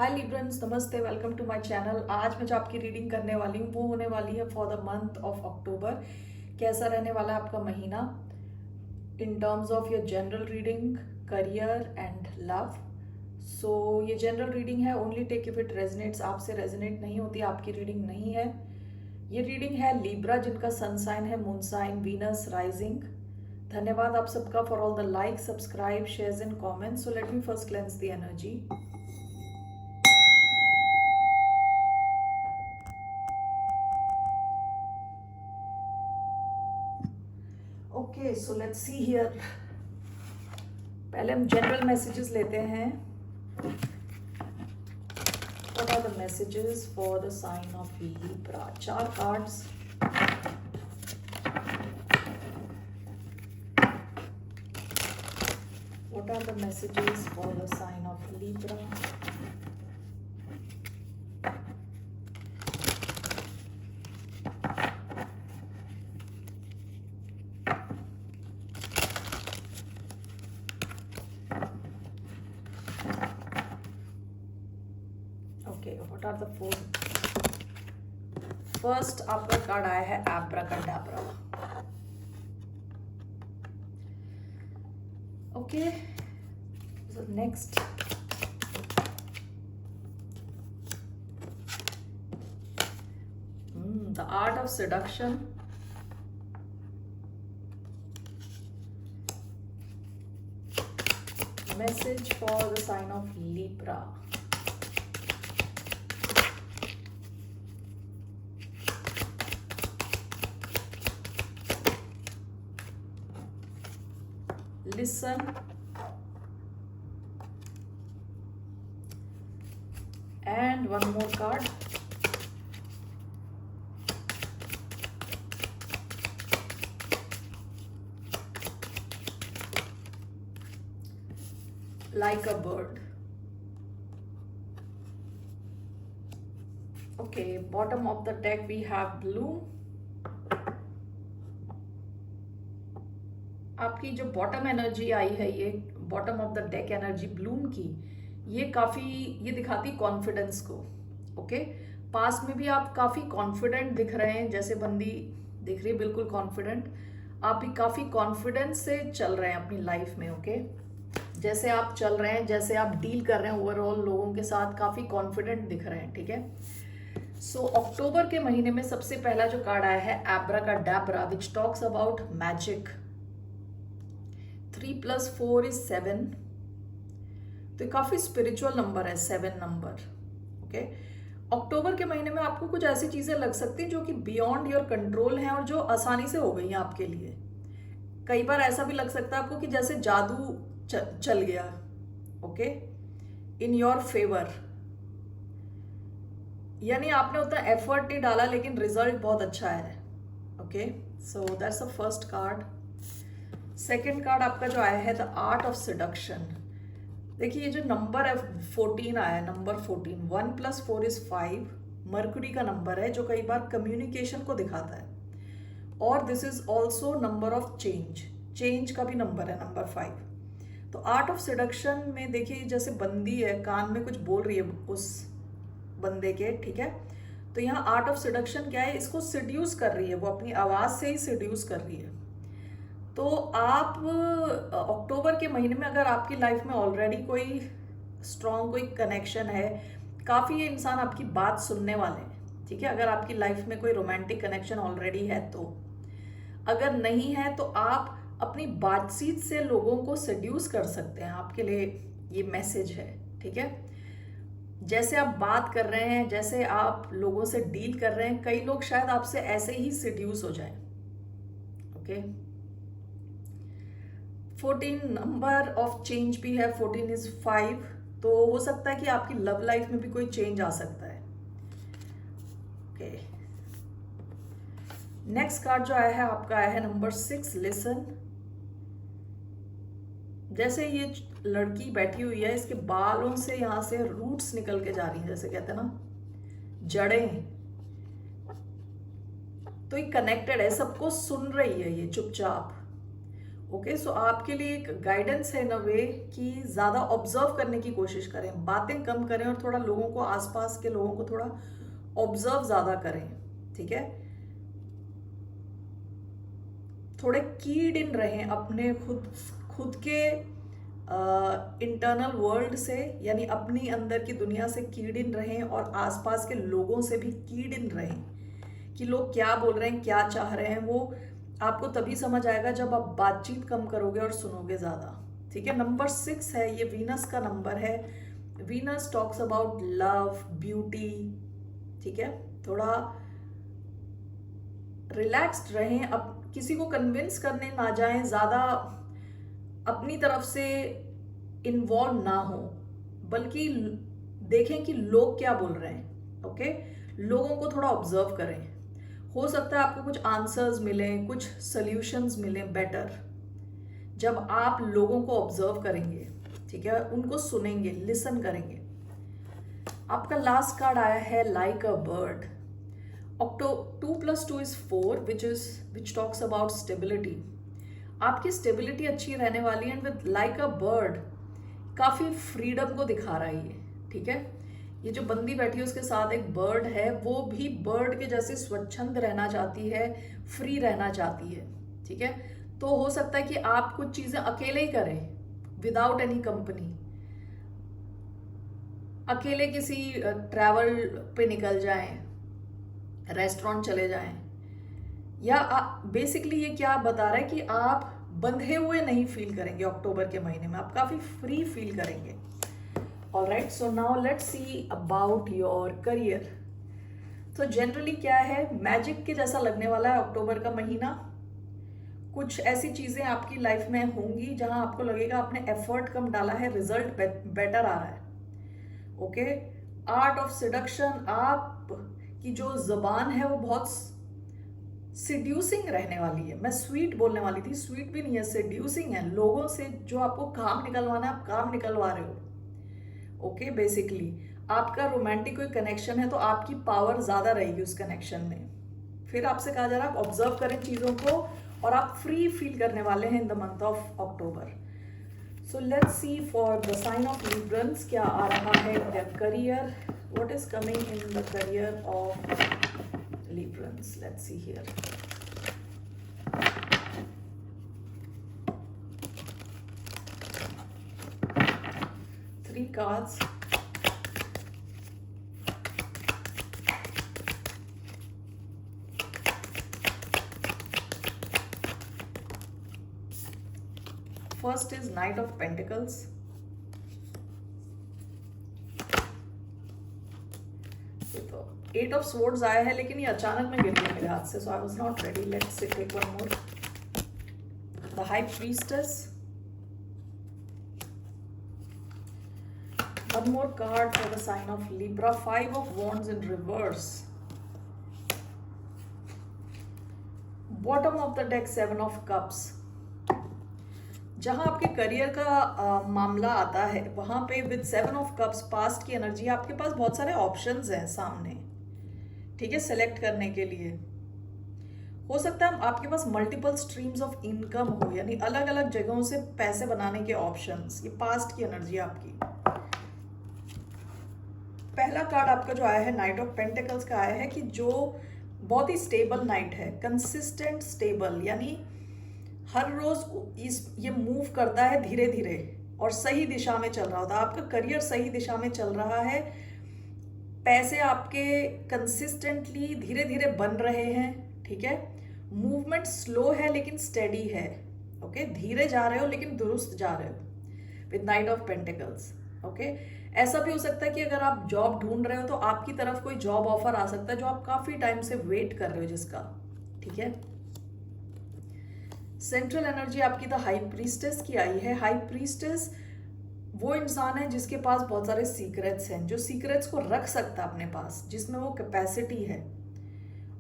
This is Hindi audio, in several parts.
हाय लिब्रंस, नमस्ते, वेलकम टू माय चैनल। आज मैं जो आपकी रीडिंग करने वाली हूँ वो होने वाली है for the month of October. कैसा रहने वाला है आपका महीना in terms of your general reading, career and love. So ये जनरल रीडिंग है, only take if it resonates. आपसे रेजनेट नहीं होती, आपकी रीडिंग नहीं है। ये रीडिंग है लिब्रा, जिनका सन साइन है मून साइन, वीनस, राइजिंग। धन्यवाद आप सबका for all the like, subscribe, shares and comments. So let me first cleanse the energy. Okay, so let's see here. पहले हम जनरल मैसेजेस लेते हैं। What are the messages for the sign of Libra? 4 cards. What are the messages for the sign of Libra? Okay, what are the four? First आपका कार्ड आया है एब्राकडाब्रा। Okay, so next the art of seduction. Message for the sign of Libra. Listen and one more card. Like a bird. Okay, bottom of the deck we have blue. आपकी जो बॉटम एनर्जी आई है, ये bottom of the deck energy Bloom की, ये काफी ये दिखाती कॉन्फिडेंस को। ओके, पास में भी आप काफी कॉन्फिडेंट दिख रहे हैं, जैसे बंदी दिख रही है बिल्कुल कॉन्फिडेंट। आप भी काफी कॉन्फिडेंस से चल रहे हैं अपनी लाइफ में। ओके, जैसे आप चल रहे हैं, जैसे आप डील कर रहे हैं ओवरऑल लोगों के साथ, काफी कॉन्फिडेंट दिख रहे हैं। ठीक है। सो अक्टूबर के महीने में सबसे पहला जो कार्ड आया है एब्राकडाब्रा, विच टॉक्स अबाउट मैजिक। 3 + 4 = 7। तो काफी स्पिरिचुअल नंबर है 7 नंबर। ओके, अक्टूबर के महीने में आपको कुछ ऐसी चीजें लग सकती हैं जो कि बियॉन्ड योर कंट्रोल हैं और जो आसानी से हो गई हैं आपके लिए। कई बार ऐसा भी लग सकता है आपको कि जैसे जादू चल गया। ओके, इन योर फेवर, यानी आपने उतना एफर्ट नहीं डाला लेकिन रिजल्ट बहुत अच्छा है। Okay, so that's the first card. Second card आपका जो आया है द आर्ट ऑफ सेडक्शन। देखिए, ये जो नंबर है 14 आया है, नंबर 14। 1 + 4 = 5। मर्क्यूरी का नंबर है जो कई बार कम्युनिकेशन को दिखाता है, और this is also number of change. Change का भी नंबर है नंबर 5। तो आर्ट ऑफ सेडक्शन में देखिए, जैसे बंदी है, कान में कुछ बोल रही है उस बंदे के। ठीक है, तो यहाँ आर्ट ऑफ सेडक्शन क्या है, इसको सिड्यूस कर रही है, वो अपनी आवाज से ही सिड्यूस कर रही है। तो आप अक्टूबर के महीने में अगर आपकी लाइफ में ऑलरेडी कोई स्ट्रॉन्ग कोई कनेक्शन है, काफ़ी ये इंसान आपकी बात सुनने वाले हैं। ठीक है, अगर आपकी लाइफ में कोई रोमांटिक कनेक्शन ऑलरेडी है तो। अगर नहीं है तो आप अपनी बातचीत से लोगों को सेड्यूस कर सकते हैं। आपके लिए ये मैसेज है। ठीक है, जैसे आप बात कर रहे हैं, जैसे आप लोगों से डील कर रहे हैं, कई लोग शायद आपसे ऐसे ही सेड्यूस हो जाएं। ओके, 14 नंबर ऑफ चेंज भी है, 14 = 5। तो हो सकता है कि आपकी लव लाइफ में भी कोई चेंज आ सकता है। ओके, नेक्स्ट कार्ड जो आया है आपका आया है नंबर 6, लिसन। जैसे ये लड़की बैठी हुई है, इसके बालों से यहां से रूट्स निकल के जा रही हैं, जैसे कहते हैं ना जड़ें। तो ये कनेक्टेड है, सबको सुन रही है ये चुपचाप, ओके, सो आपके लिए एक गाइडेंस है इन अ वे कि ज़्यादा ऑब्जर्व करने की कोशिश करें, बातें कम करें और थोड़ा लोगों को, आसपास के लोगों को थोड़ा ऑब्जर्व ज़्यादा करें, ठीक है। थोड़े कीड इन रहें अपने खुद खुद के इंटरनल वर्ल्ड से, यानी अपनी अंदर की दुनिया से कीड इन रहें और आसपास के लोगों से भी कीड इन रहें कि लोग क्या बोल रहे हैं, क्या चाह रहे हैं। वो आपको तभी समझ आएगा जब आप बातचीत कम करोगे और सुनोगे ज़्यादा, ठीक है। नंबर 6 है, ये वीनस का नंबर है। Venus talks about love, beauty, ठीक है। थोड़ा रिलैक्स्ड रहें, अब किसी को कन्विंस करने ना जाएं, ज़्यादा अपनी तरफ से इन्वॉल्व ना हो, बल्कि देखें कि लोग क्या बोल रहे हैं, ओके। लोगों को थोड़ा ऑब्जर्व करें, हो सकता है आपको कुछ आंसर्स मिलें, कुछ सॉल्यूशंस मिलें बेटर जब आप लोगों को ऑब्जर्व करेंगे, ठीक है, उनको सुनेंगे, लिसन करेंगे। आपका लास्ट कार्ड आया है like a bird. 2 + 2 is 4 which talks about stability। आपकी स्टेबिलिटी अच्छी रहने वाली है, and with like a bird काफ़ी फ्रीडम को दिखा रहा है ये, ठीक है। ये जो बंदी बैठी है उसके साथ एक बर्ड है, वो भी बर्ड के जैसे स्वच्छंद रहना चाहती है, फ्री रहना चाहती है, ठीक है। तो हो सकता है कि आप कुछ चीज़ें अकेले ही करें, विदाउट एनी कंपनी, अकेले किसी ट्रैवल पे निकल जाएं, रेस्टोरेंट चले जाएं, या बेसिकली ये क्या बता रहा है कि आप बंधे हुए नहीं फील करेंगे अक्टूबर के महीने में, आप काफ़ी फ्री फील करेंगे। Alright, so now let's see about your career. तो जनरली क्या है, मैजिक के जैसा लगने वाला है अक्टूबर का महीना। कुछ ऐसी चीज़ें आपकी लाइफ में होंगी जहां आपको लगेगा आपने एफर्ट कम डाला है, रिजल्ट बेटर आ रहा है, ओके। आर्ट ऑफ सिडक्शन, आप की जो जबान है वो बहुत सिड्यूसिंग रहने वाली है। मैं स्वीट बोलने वाली थी, स्वीट भी नहीं है, सिड्यूसिंग है। लोगों से जो आपको काम निकलवाना है आप काम निकलवा रहे हो, ओके। बेसिकली आपका रोमांटिक कोई कनेक्शन है तो आपकी पावर ज़्यादा रहेगी उस कनेक्शन में। फिर आपसे कहा जा रहा है आप ऑब्जर्व करें चीज़ों को और आप फ्री फील करने वाले हैं in the month of October. So let's see for the sign of Librans क्या आ रहा है there career, what is coming in the career of Librans. Let's see here. Three cards. First is Knight of Pentacles. Eight of swords आया है, लेकिन ये अचानक में गिर गया मेरे हाथ से, so I was not ready. Let's take one more. The high priestess, one more card for the sign of Libra, 5 of wands in reverse, bottom of the deck 7 of cups. जहां आपके करियर का मामला आता है वहां पे विद 7 ऑफ कप्स पास्ट की एनर्जी, आपके पास बहुत सारे ऑप्शंस हैं सामने, ठीक है, सेलेक्ट करने के लिए। हो सकता है आपके पास मल्टीपल स्ट्रीम्स ऑफ इनकम हो, यानी अलग अलग जगहों से पैसे बनाने के ऑप्शंस। ये पास्ट की एनर्जी आपकी। पहला कार्ड आपका जो आया है नाइट ऑफ पेंटिकल्स का आया है कि जो बहुत ही स्टेबल नाइट है, कंसिस्टेंट स्टेबल, यानी हर रोज ये मूव करता है धीरे धीरे और सही दिशा में चल रहा होता है। आपका करियर सही दिशा में चल रहा है, पैसे आपके कंसिस्टेंटली धीरे धीरे बन रहे हैं, ठीक है। मूवमेंट स्लो है लेकिन स्टेडी है, ओके। धीरे जा रहे हो लेकिन दुरुस्त जा रहे हो with night of pentacles, okay. ऐसा भी हो सकता है कि अगर आप जॉब ढूंढ रहे हो तो आपकी तरफ कोई जॉब ऑफर आ सकता है जो आप काफी टाइम से वेट कर रहे हो जिसका, ठीक है। सेंट्रल एनर्जी आपकी द हाई प्रीस्टेस की आई है। हाई प्रीस्टेस वो इंसान है जिसके पास बहुत सारे सीक्रेट्स हैं, जो सीक्रेट्स को रख सकता है अपने पास, जिसमें वो कैपेसिटी है,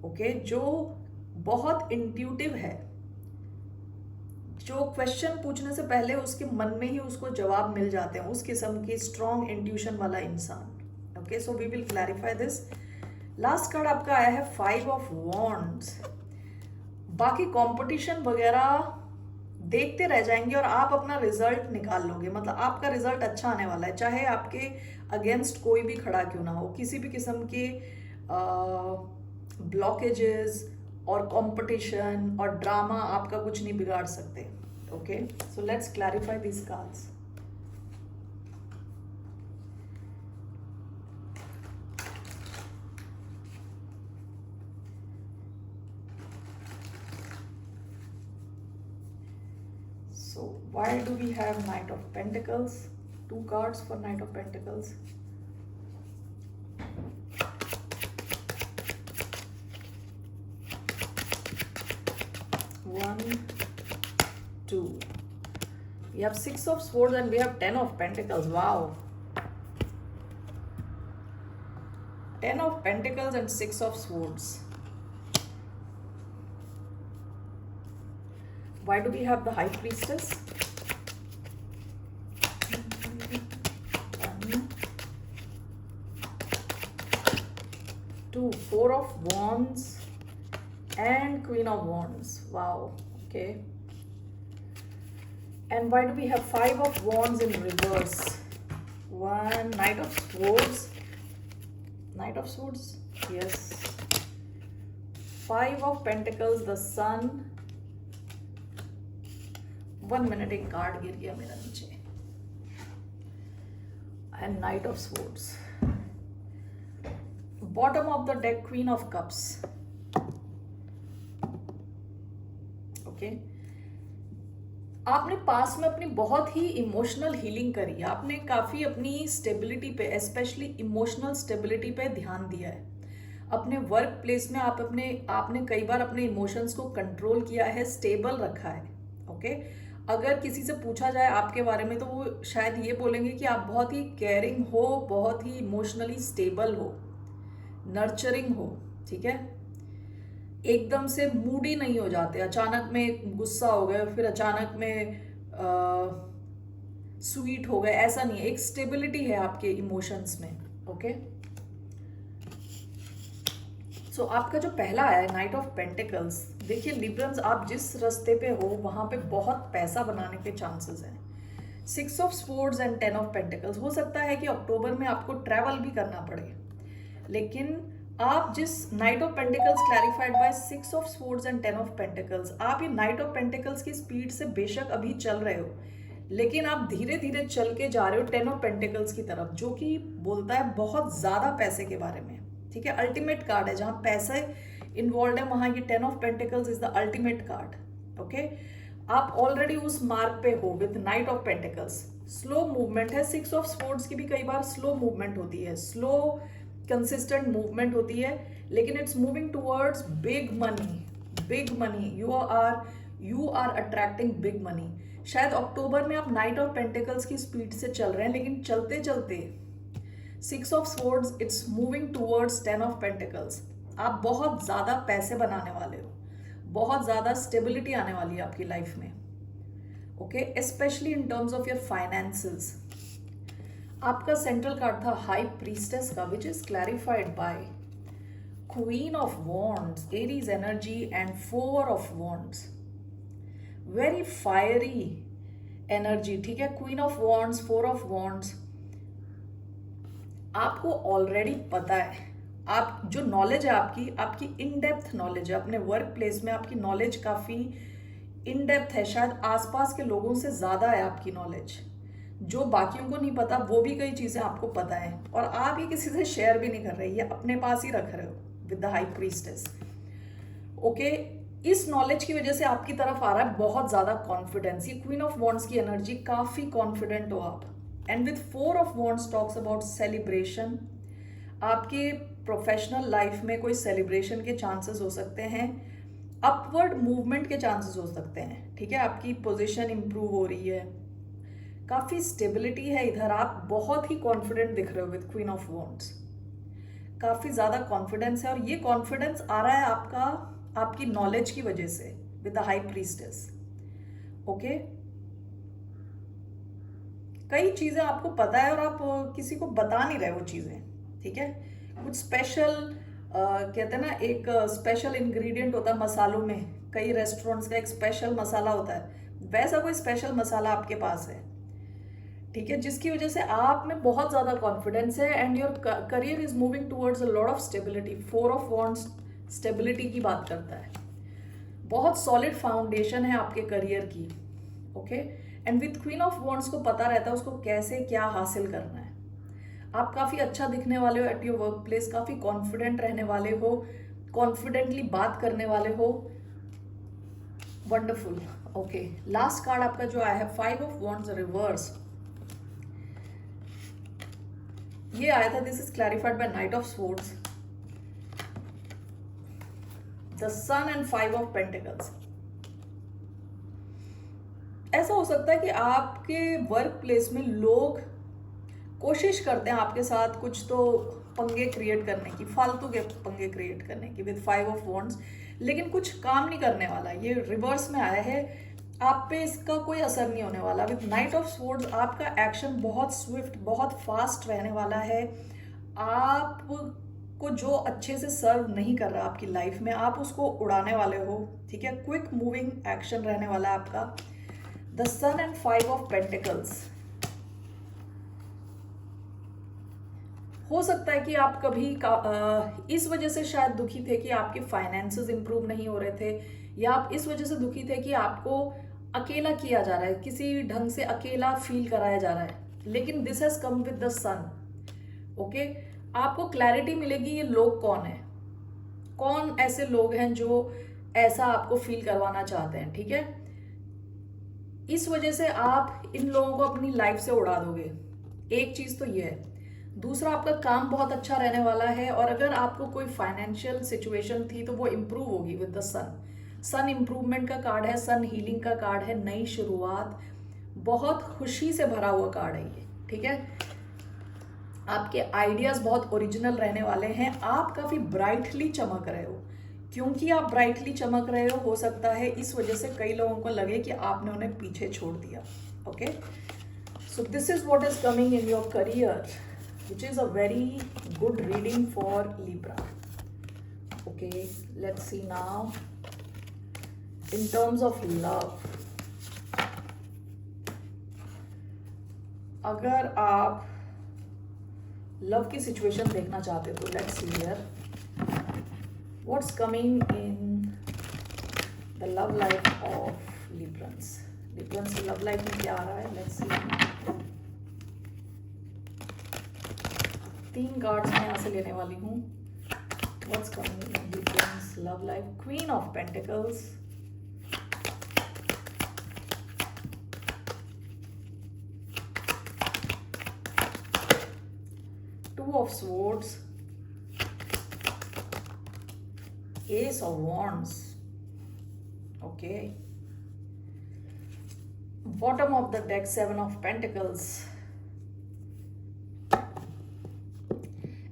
ओके। जो बहुत इंट्यूटिव है, जो क्वेश्चन पूछने से पहले उसके मन में ही उसको जवाब मिल जाते हैं, उस किस्म की स्ट्रॉन्ग इंट्यूशन वाला इंसान, okay. So we will clarify this. Last card आपका आया है 5 ऑफ वॉन्ड्स। बाकी कंपटीशन वगैरह देखते रह जाएंगे और आप अपना रिजल्ट निकाल लोगे, मतलब आपका रिजल्ट अच्छा आने वाला है, चाहे आपके अगेंस्ट कोई भी खड़ा क्यों ना हो। किसी भी किस्म के ब्लॉकेजेस और कंपटीशन और ड्रामा आपका कुछ नहीं बिगाड़ सकते। Okay, so let's clarify this cards. So why do we have Knight of Pentacles? 2 cards for Knight of Pentacles. One, two. We have 6 of Swords and we have 10 of Pentacles. Wow. 10 of Pentacles and 6 of Swords. Why do we have the High Priestess? 1, 2, 4 of Wands and Queen of Wands. Wow. Okay. And why do we have 5 of Wands in reverse? 1, Knight of Swords. Knight of Swords. Yes. 5 of Pentacles, the Sun. 1 minute, एक कार्ड गिर गया मेरा नीचे। And Knight of Swords. Bottom of the deck, Queen of Cups. Okay. आपने पास में अपनी बहुत ही इमोशनल हीलिंग करी है, आपने काफी अपनी स्टेबिलिटी पे, स्पेशली इमोशनल स्टेबिलिटी पे ध्यान दिया है। अपने वर्क प्लेस में आपने कई बार अपने इमोशंस को कंट्रोल किया है, स्टेबल रखा है। ओके, अगर किसी से पूछा जाए आपके बारे में तो वो शायद ये बोलेंगे कि आप बहुत ही केयरिंग हो, बहुत ही इमोशनली स्टेबल हो, नर्चरिंग हो। ठीक है, एकदम से मूडी नहीं हो जाते, अचानक में गुस्सा हो गए फिर अचानक में स्वीट हो गए, ऐसा नहीं है। एक स्टेबिलिटी है आपके इमोशंस में। ओके, सो आपका जो पहला आया है नाइट ऑफ पेंटिकल्स, देखिए लिब्रन्स, आप जिस रास्ते पे हो वहां पे बहुत पैसा बनाने के चांसेस हैं। 6 of swords and 10 of pentacles, हो सकता है कि अक्टूबर में आपको ट्रैवल भी करना पड़े, लेकिन आप जिस knight of pentacles clarified by 6 of swords and 10 of pentacles, आप ये नाइट ऑफ पेंटिकल्स की स्पीड से बेशक अभी चल रहे हो, लेकिन आप धीरे धीरे चल के जा रहे हो 10 ऑफ पेंटिकल्स की तरफ, जो कि बोलता है बहुत ज्यादा पैसे के बारे में। ठीक है, अल्टीमेट कार्ड है, जहां पैसे इन्वॉल्व है वहां ये 10 of pentacles is the ultimate card. Okay, आप ऑलरेडी उस मार्ग पे हो with night of pentacles. Slow movement है, 6 ऑफ स्वॉर्ड्स की भी कई बार स्लो मूवमेंट होती है, स्लो कंसिस्टेंट मूवमेंट होती है, लेकिन it's moving towards big money, big money. You are attracting big money. शायद अक्टूबर में आप नाइट ऑफ पेंटिकल्स की स्पीड से चल रहे हैं, लेकिन चलते चलते 6 of swords it's moving towards 10 of pentacles. आप बहुत ज्यादा पैसे बनाने वाले हो, बहुत ज्यादा स्टेबिलिटी आने वाली है आपकी लाइफ में। Okay, specially in terms of your finances. आपका सेंट्रल कार्ड था हाई प्रीस्टेस का, which is clarified by queen of wands, Aries energy and 4 of wands, very fiery energy. ठीक है, queen of wands, 4 of wands. आपको ऑलरेडी पता है, आप जो नॉलेज है आपकी इन डेप्थ नॉलेज है, अपने वर्क प्लेस में आपकी नॉलेज काफी इन डेप्थ है, शायद आसपास के लोगों से ज्यादा है आपकी नॉलेज। जो बाकियों को नहीं पता वो भी कई चीजें आपको पता है, और आप ये किसी से शेयर भी नहीं कर रहे, ये अपने पास ही रख रहे हो with the high priestess. Okay, इस नॉलेज की वजह से आपकी तरफ आ रहा है बहुत ज्यादा कॉन्फिडेंस। ये क्वीन ऑफ वॉन्ड्स की एनर्जी, काफी कॉन्फिडेंट हो आप। And with 4 of wands talks about celebration. आपके प्रोफेशनल लाइफ में कोई सेलिब्रेशन के चांसेस हो सकते हैं, अपवर्ड मूवमेंट के चांसेस हो सकते हैं। ठीक है, आपकी पोजीशन इंप्रूव हो रही है, काफी स्टेबिलिटी है इधर, आप बहुत ही कॉन्फिडेंट दिख रहे हो विद क्वीन ऑफ वॉन्ड्स। काफी ज्यादा कॉन्फिडेंस है, और ये कॉन्फिडेंस आ रहा है आपकी नॉलेज की वजह से with the high priestess. Okay, कई चीजें आपको पता है और आप किसी को बता नहीं रहे वो चीजें। ठीक है, कुछ स्पेशल कहते हैं ना, एक स्पेशल इंग्रेडिएंट होता है मसालों में, कई रेस्टोरेंट्स का एक स्पेशल मसाला होता है, वैसा कोई स्पेशल मसाला आपके पास है, ठीक है, जिसकी वजह से आप में बहुत ज़्यादा कॉन्फिडेंस है and your career is moving towards a lot of stability. 4 of wands stability की बात करता है, बहुत सॉलिड फाउंडेशन है आपके करियर की, okay. And with queen of wands को पता रहता है उसको कैसे क्या हासिल करना है। आप काफ़ी अच्छा दिखने वाले हो एट योर वर्क प्लेस, काफ़ी कॉन्फिडेंट रहने वाले हो, कॉन्फिडेंटली बात करने वाले हो, वंडरफुल, ओके। लास्ट कार्ड आपका जो आया है 5 ऑफ वॉन्ड्स रिवर्स, ये आया था, this is clarified by knight of swords, the sun and 5 of pentacles. ऐसा हो सकता है कि आपके वर्क प्लेस में लोग कोशिश करते हैं आपके साथ कुछ तो पंगे क्रिएट करने की, फालतू के पंगे क्रिएट करने की विद 5 ऑफ वॉन्ड्स, लेकिन कुछ काम नहीं करने वाला। ये रिवर्स में आया है, आप पे इसका कोई असर नहीं होने वाला। विद नाइट ऑफ स्वॉर्ड्स आपका एक्शन बहुत स्विफ्ट, बहुत फास्ट रहने वाला है। आपको जो अच्छे से सर्व नहीं कर रहा आपकी लाइफ में, आप उसको उड़ाने वाले हो, ठीक है। क्विक मूविंग एक्शन रहने वाला है आपका। The sun and 5 of pentacles, हो सकता है कि आप कभी इस वजह से शायद दुखी थे कि आपके फाइनेंसेस इंप्रूव नहीं हो रहे थे, या आप इस वजह से दुखी थे कि आपको अकेला किया जा रहा है, किसी ढंग से अकेला फील कराया जा रहा है। लेकिन this has come with the sun, okay. आपको क्लैरिटी मिलेगी ये लोग कौन है, कौन ऐसे लोग हैं जो ऐसा आपको फील करवाना चाहते हैं, ठीक है। इस वजह से आप इन लोगों को अपनी लाइफ से उड़ा दोगे, एक चीज तो ये है। दूसरा, आपका काम बहुत अच्छा रहने वाला है, और अगर आपको कोई फाइनेंशियल सिचुएशन थी तो वो इम्प्रूव होगी with the sun. Sun improvement का कार्ड है, सन हीलिंग का कार्ड है, नई शुरुआत, बहुत खुशी से भरा हुआ कार्ड है ये, ठीक है। आपके आइडियाज बहुत ओरिजिनल रहने वाले हैं, आप काफी ब्राइटली चमक रहे हो। क्योंकि आप ब्राइटली चमक रहे हो सकता है इस वजह से कई लोगों को लगे कि आपने उन्हें पीछे छोड़ दिया, okay. So this is what is coming in your career, which is a very good reading for Libra. Okay, let's see now in terms of love. अगर आप लव की सिचुएशन देखना चाहते तो let's see here what's coming in the love life of Librans. Librans की लव लाइफ में क्या आ रहा है, लेट्स सी। 3 कार्ड्स मैं यहाँ से लेने वाली हूँ। What's coming in Librans love life, queen of pentacles, to of swords, S of wands, okay. Bottom of the deck 7 of pentacles.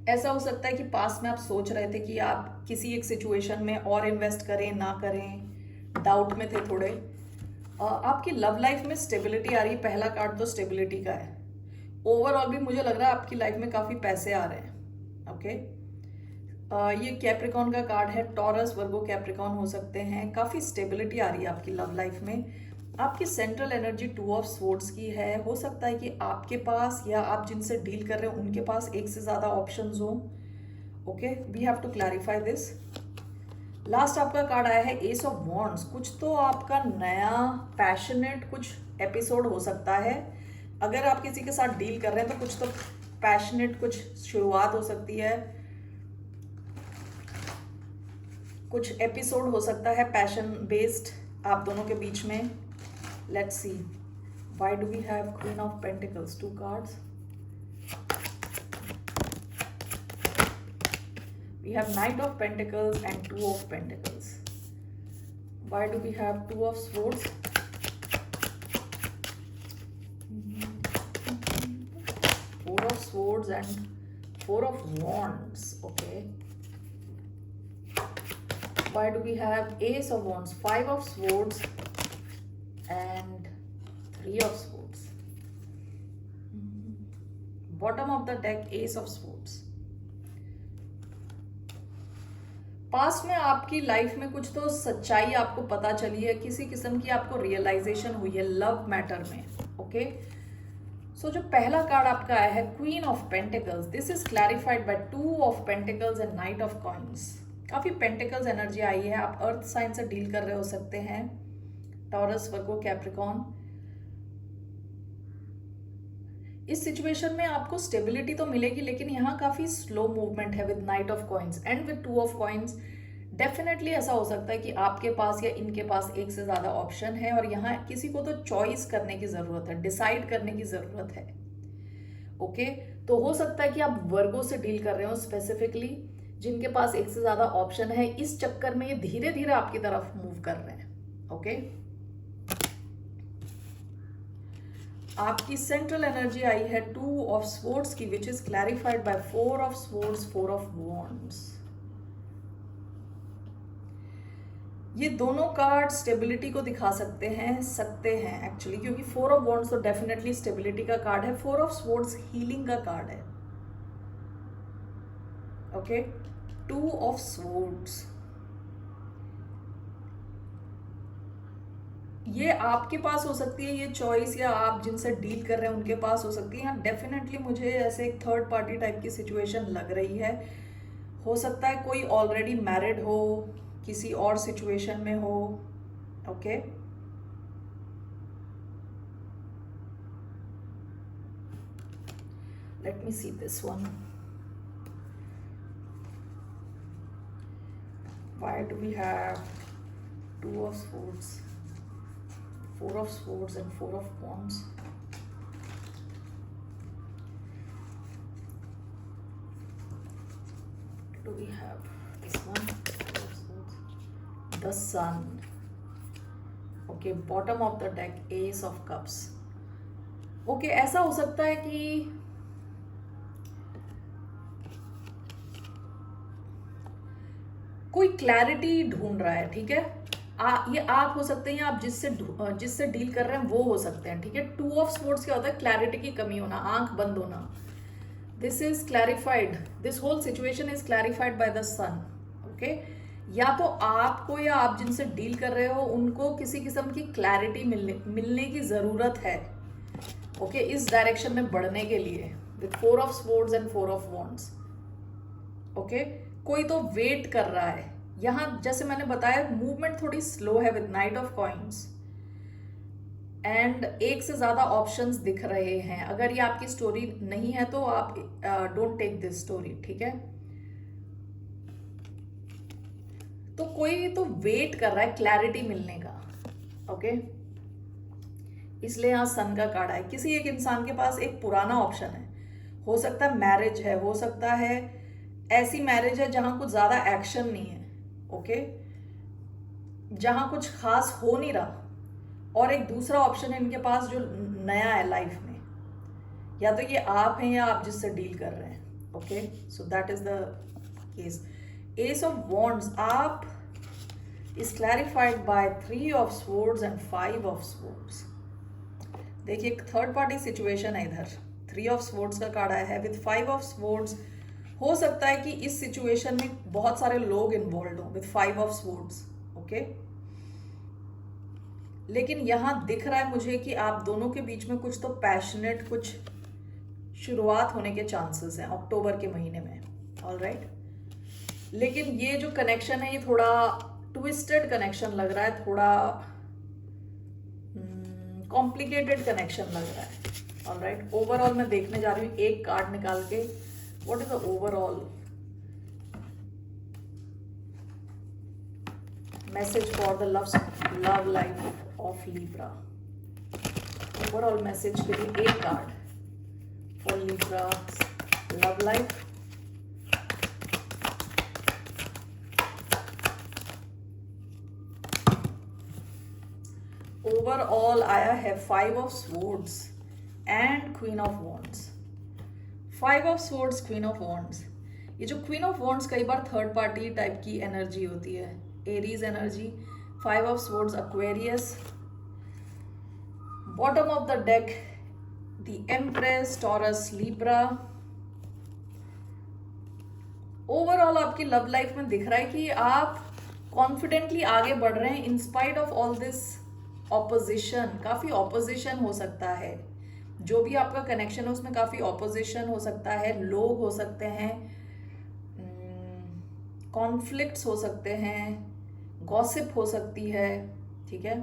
ऐसा हो सकता है कि पास में आप सोच रहे थे कि आप किसी एक सिचुएशन में और इन्वेस्ट करें ना करें, डाउट में थे थोड़े। आपकी लव लाइफ में स्टेबिलिटी आ रही है, पहला कार्ड तो स्टेबिलिटी का है। ओवरऑल भी मुझे लग रहा है आपकी लाइफ में काफ़ी पैसे आ रहे हैं, ओके। ये कैप्रिकॉन का कार्ड है, टॉरस, वर्गो, कैप्रिकॉन हो सकते हैं। काफ़ी स्टेबिलिटी आ रही है आपकी लव लाइफ में। आपकी सेंट्रल एनर्जी 2 ऑफ स्वॉर्ड्स की है। हो सकता है कि आपके पास या आप जिनसे डील कर रहे हो उनके पास एक से ज़्यादा ऑप्शंस हो, okay. We have to clarify this. Last आपका कार्ड आया है एस ऑफ वॉन्ड्स। कुछ तो आपका नया पैशनेट कुछ एपिसोड हो सकता है। अगर आप किसी के साथ डील कर रहे हैं तो कुछ तो पैशनेट कुछ शुरुआत हो सकती है, कुछ एपिसोड हो सकता है पैशन बेस्ड आप दोनों के बीच में। Let's see. Why do we have Queen of Pentacles? 2 cards. We have Knight of Pentacles and 2 of Pentacles. Why do we have 2 of Swords? 4 of Swords and 4 of Wands. Okay. Why do we have Ace of Wands, 5 of Swords and 3 of Swords? Bottom of the deck, Ace of Swords. Past में आपकी लाइफ में कुछ तो सच्चाई आपको पता चली है, किसी किस्म की आपको रियलाइजेशन हुई है लव मैटर में। ओके, सो जो पहला कार्ड आपका आया है queen of pentacles, this is clarified by two of pentacles and night of coins. काफी पेंटिकल्स एनर्जी आई है, आप अर्थ साइन से डील कर रहे हो सकते हैं, टॉरस, वर्गो, कैप्रिकॉन। इस सिचुएशन में आपको स्टेबिलिटी तो मिलेगी, लेकिन यहाँ काफी स्लो मूवमेंट है with night of coins and with two of coins. Definitely ऐसा हो सकता है कि आपके पास या इनके पास एक से ज्यादा ऑप्शन है और यहाँ किसी को तो चॉइस करने की जरूरत है, डिसाइड करने की जरूरत है। ओके, तो हो सकता है कि आप वर्गो से डील कर रहे हो स्पेसिफिकली, जिनके पास एक से ज्यादा ऑप्शन है। इस चक्कर में ये धीरे धीरे आपकी तरफ मूव कर रहे हैं। ओके, आपकी सेंट्रल एनर्जी आई है टू ऑफ स्वॉर्ड्स की, विच is clarified by four of swords, four of wands. ये दोनों कार्ड स्टेबिलिटी को दिखा सकते हैं एक्चुअली, क्योंकि फोर ऑफ वॉन्ड्स तो डेफिनेटली स्टेबिलिटी का कार्ड है, फोर ऑफ स्वॉर्ड्स हीलिंग का कार्ड है। ओके, टू ऑफ स्वॉर्ड्स ये आपके पास हो सकती है ये चॉइस, या आप जिनसे डील कर रहे हैं उनके पास हो सकती है। यहाँ डेफिनेटली मुझे ऐसे एक थर्ड पार्टी टाइप की सिचुएशन लग रही है। हो सकता है कोई ऑलरेडी मैरिड हो, किसी और सिचुएशन में हो। Okay, let me see this one. Why do we have two of swords, four of swords and four of wands? Do we have this one? Four of swords, the sun. Okay, bottom of the deck, ace of cups. Okay, ऐसा हो सकता है कि कोई क्लैरिटी ढूंढ रहा है। ठीक है, ये आप हो सकते हैं, आप जिससे डील कर रहे हैं वो हो सकते हैं। ठीक है, टू ऑफ स्वॉर्ड्स क्या होता है? क्लैरिटी की कमी होना, आंख बंद होना। This is clarified, this whole situation is clarified by the sun. Okay, या तो आपको या आप जिनसे डील कर रहे हो उनको किसी किस्म की क्लैरिटी मिलने की जरूरत है। ओके, इस डायरेक्शन में बढ़ने के लिए, with four of swords and four of wands. Okay, कोई तो वेट कर रहा है। यहां जैसे मैंने बताया मूवमेंट थोड़ी स्लो है with night of coins and एक से ज्यादा ऑप्शंस दिख रहे हैं। अगर ये आपकी स्टोरी नहीं है तो आप डोंट टेक दिस स्टोरी। ठीक है, तो कोई तो वेट कर रहा है क्लैरिटी मिलने का। ओके, इसलिए यहां सन का कार्ड है। किसी एक इंसान के पास एक पुराना ऑप्शन है, हो सकता है मैरिज है, हो सकता है ऐसी मैरिज है जहां कुछ ज्यादा एक्शन नहीं है। ओके, जहां कुछ खास हो नहीं रहा, और एक दूसरा ऑप्शन है इनके पास जो नया है लाइफ में, या तो ये आप हैं या आप जिससे डील कर रहे हैं। Okay, so that is the case. Ace of wands आप is clarified by three of swords and five of swords. देखिए, एक थर्ड पार्टी सिचुएशन है इधर, थ्री ऑफ स्वॉर्ड्स का कार्ड आया है विद फाइव ऑफ स्वॉर्ड्स। हो सकता है कि इस सिचुएशन में बहुत सारे लोग इन्वॉल्व हो with five of swords. Okay, लेकिन यहां दिख रहा है मुझे कि आप दोनों के बीच में कुछ तो पैशनेट कुछ शुरुआत होने के चांसेस हैं अक्टूबर के महीने में। ऑलराइट, लेकिन ये जो कनेक्शन है ये थोड़ा ट्विस्टेड कनेक्शन लग रहा है, थोड़ा कॉम्प्लिकेटेड कनेक्शन लग रहा है। ऑलराइट, ओवरऑल मैं देखने जा रही हूँ एक कार्ड निकाल के, what is the overall message for the love life of Libra. Overall message के लिए एक card for Libra love life. Overall आया है five of swords and queen of wands. Five of swords, queen of wands. ये जो क्वीन ऑफ वॉन्ड्स कई बार थर्ड पार्टी टाइप की एनर्जी होती है, Aries energy. Five of swords Aquarius. Bottom of the deck the empress, taurus, Libra. Overall आपकी लव लाइफ में दिख रहा है कि आप कॉन्फिडेंटली आगे बढ़ रहे हैं in spite of all this opposition. काफी ऑपोजिशन हो सकता है, जो भी आपका कनेक्शन है उसमें काफी ऑपोजिशन हो सकता है, लोग हो सकते हैं, कॉन्फ्लिक्ट्स हो सकते हैं, गॉसिप हो सकती है, ठीक है,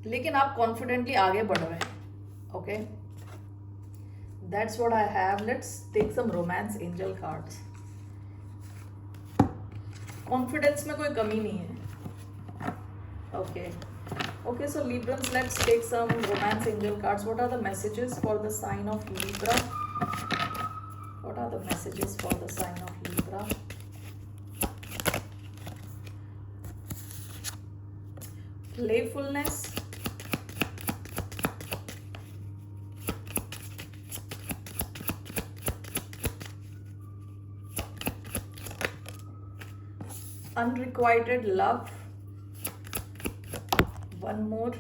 लेकिन आप कॉन्फिडेंटली आगे बढ़ रहे हैं। Okay, that's what I have. Let's take some romance angel cards. Confidence में कोई कमी नहीं है। Okay okay, so Librans, let's take some romance angel cards. What are the messages for the sign of Libra? What are the messages for the sign of Libra? Playfulness, unrequited love, one more,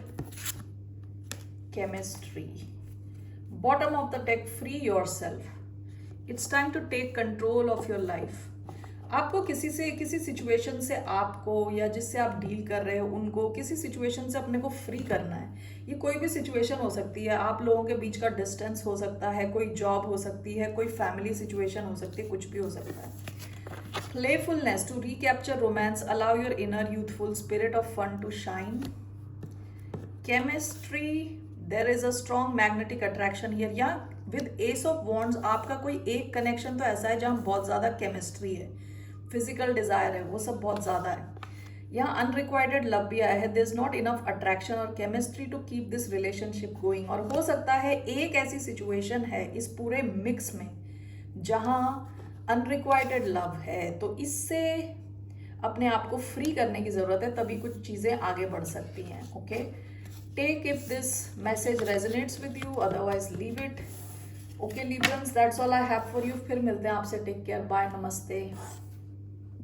chemistry. Bottom of the deck, free yourself. It's time to take control of your life. आपको किसी सिचुएशन से, आपको या जिससे आप डील कर रहे हो उनको, किसी सिचुएशन से अपने को फ्री करना है। ये कोई भी सिचुएशन हो सकती है, आप लोगों के बीच का डिस्टेंस हो सकता है, कोई जॉब हो सकती है, कोई फैमिली सिचुएशन हो सकती है, कुछ भी हो सकता है। Playfulness, to recapture romance, allow your inner youthful spirit of fun to shine. Chemistry, there is a strong magnetic attraction here. यहाँ with Ace of Wands आपका कोई एक कनेक्शन तो ऐसा है जहाँ बहुत ज़्यादा केमिस्ट्री है, फिजिकल डिजायर है, वो सब बहुत ज़्यादा है। यहाँ अनरिक्वायर्ड लव भी आया है। There is not enough attraction और chemistry to keep this relationship going. और हो सकता है एक ऐसी सिचुएशन है इस पूरे मिक्स में जहाँ अनरिक्वायर्ड लव है, तो इससे अपने आप को फ्री करने की ज़रूरत है, तभी कुछ चीज़ें आगे बढ़ सकती हैं। Okay, take if this message resonates with you, otherwise leave it. Okay Librans, that's all I have for you. फिर मिलते हैं आपसे। टेक केयर, बाय, नमस्ते।